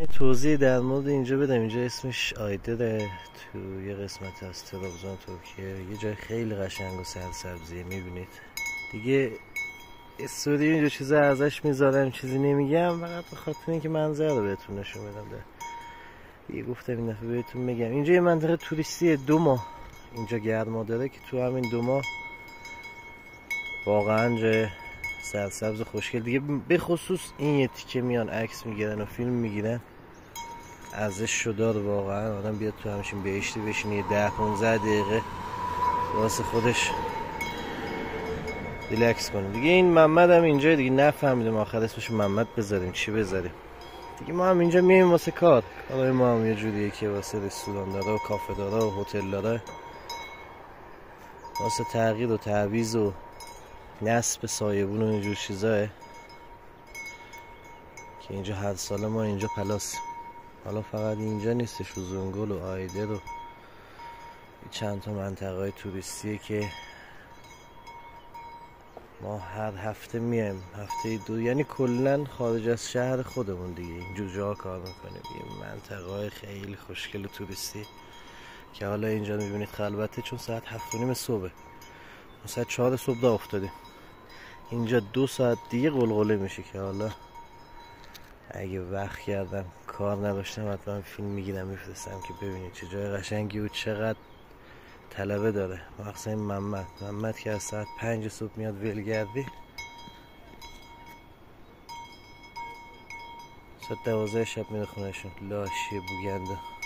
یه توضیح در مورد اینجا بدم. اینجا اسمش آیدره، تو یه قسمت از ترابزون ترکیه. یه جای خیلی قشنگ و سرسبزیه، میبینید دیگه. استودیو اینجا چیزا ازش میذارم، چیزی نمیگم، فقط به خاطر اینکه منظره رو بهتون نشون بدم. دیگه گفتم این دفعه بهتون میگم. اینجا یه منطقه توریستی 2 ماه اینجا گرما داره که تو همین 2 ماه واقعا جای سرسبز و خوشگل دیگه. به خصوص این یه تیکه میان عکس میگیرن و فیلم میگیرن، ارزش شدار واقعا. آدم بیاد تو همچین بهشتی بشینه یه 10-15 دقیقه واسه خودش ریلکس کنه دیگه. این محمد هم اینجا دیگه، نفهمیدم آخر اسمش محمد بذاریم چی بذاریم دیگه. ما هم اینجا میایم واسه کارهای ما هم یه جوریه که واسه رستوران داره و کافه داره و هتل داره، واسه تغییر و تعویض و نصب سایبون و اینجور چیزاه که اینجا هر سال ما اینجا پلاسیم. حالا فقط اینجا نیستش، زنگل و آیدر و چند تا منطقه های توریستیه که ما هر هفته میایم، هفته 2، یعنی کلا خارج از شهر خودمون دیگه اینجور جا کار میکنیم. این منطقه های خیلی خوشگل و توریستی که حالا اینجا میبینید خلوته، چون ساعت 7:30 صبح، ساعت 4 صبح دا افتادیم. اینجا 2 ساعت دیگه قلقله میشه که حالا اگه وقت کردم کار نداشتم حتما فیلم میگیرم میفرستم که ببینید چه جای قشنگی و چقدر طلبه داره. مخصوصا این محمد که از ساعت 5 صبح میاد ولگردی، ساعت 12 شب میره خونهشون. لاشی بوگنده.